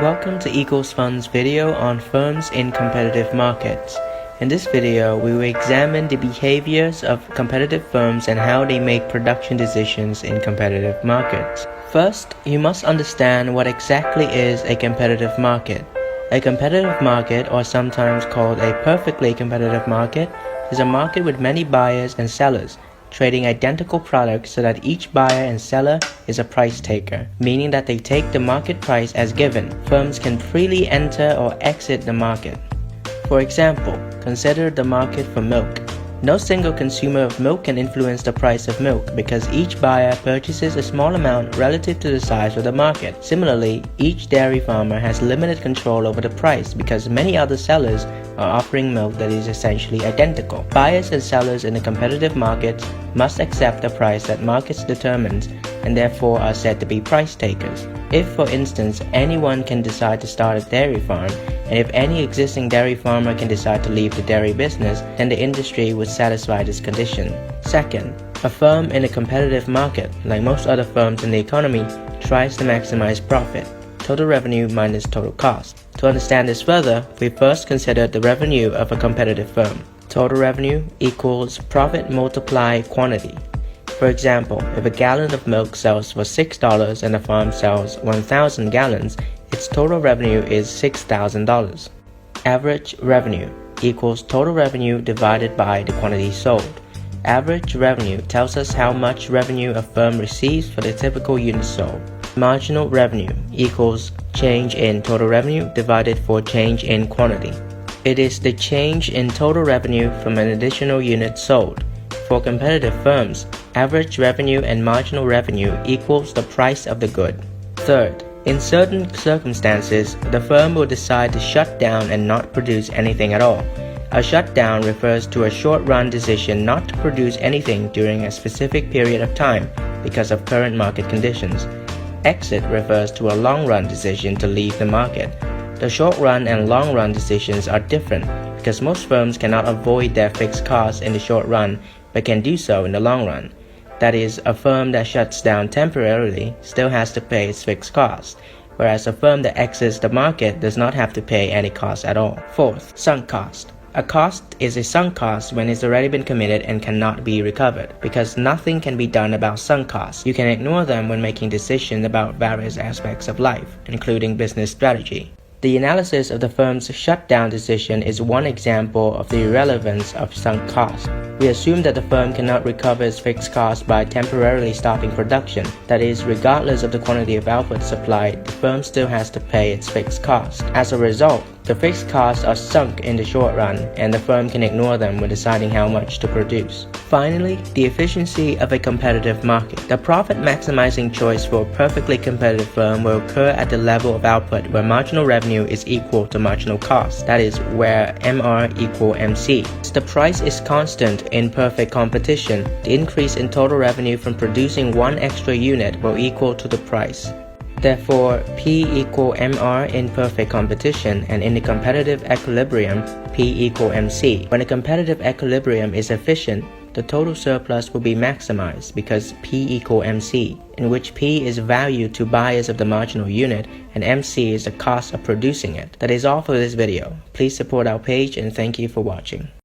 Welcome to EcoFun's video on firms in competitive markets. In this video, we will examine the behaviors of competitive firms and how they make production decisions in competitive markets. First, you must understand what exactly is a competitive market. A competitive market, or sometimes called a perfectly competitive market, is a market with many buyers and sellers, trading identical products so that each buyer and seller is a price taker, meaning that they take the market price as given. Firms can freely enter or exit the market. For example, consider the market for milk. No single consumer of milk can influence the price of milk because each buyer purchases a small amount relative to the size of the market. Similarly, each dairy farmer has limited control over the price because many other sellers are offering milk that is essentially identical. Buyers and sellers in a competitive market must accept the price that markets determines and therefore are said to be price takers. If, for instance, anyone can decide to start a dairy farm, and if any existing dairy farmer can decide to leave the dairy business, then the industry would satisfy this condition. Second, a firm in a competitive market, like most other firms in the economy, tries to maximize profit, total revenue minus total cost. To understand this further, we first consider the revenue of a competitive firm. Total revenue equals profit multiplied quantity. For example, if a gallon of milk sells for $6 and the farm sells 1,000 gallons, its total revenue is $6,000. Average revenue equals total revenue divided by the quantity sold. Average revenue tells us how much revenue a firm receives for the typical unit sold. Marginal revenue equals change in total revenue divided for change in quantity. It is the change in total revenue from an additional unit sold. For competitive firms, average revenue and marginal revenue equals the price of the good. Third, in certain circumstances, the firm will decide to shut down and not produce anything at all. A shutdown refers to a short-run decision not to produce anything during a specific period of time because of current market conditions. Exit refers to a long-run decision to leave the market. The short-run and long-run decisions are different because most firms cannot avoid their fixed costs in the short run but can do so in the long run. That is, a firm that shuts down temporarily still has to pay its fixed costs, whereas a firm that exits the market does not have to pay any costs at all. Fourth, sunk cost. A cost is a sunk cost when it's already been committed and cannot be recovered. Because nothing can be done about sunk costs, you can ignore them when making decisions about various aspects of life, including business strategy. The analysis of the firm's shutdown decision is one example of the irrelevance of sunk costs. We assume that the firm cannot recover its fixed costs by temporarily stopping production. That is, regardless of the quantity of output supplied, the firm still has to pay its fixed costs. As a result, the fixed costs are sunk in the short run, and the firm can ignore them when deciding how much to produce. Finally, the efficiency of a competitive market. The profit-maximizing choice for a perfectly competitive firm will occur at the level of output where marginal revenue is equal to marginal cost, that is, where MR equal MC. Since the price is constant in perfect competition, the increase in total revenue from producing one extra unit will equal to the price. Therefore, P equal MR in perfect competition, and in the competitive equilibrium, P equal MC. When a competitive equilibrium is efficient, the total surplus will be maximized because P equal MC, in which P is value to buyers of the marginal unit and MC is the cost of producing it. That is all for this video. Please support our page and thank you for watching.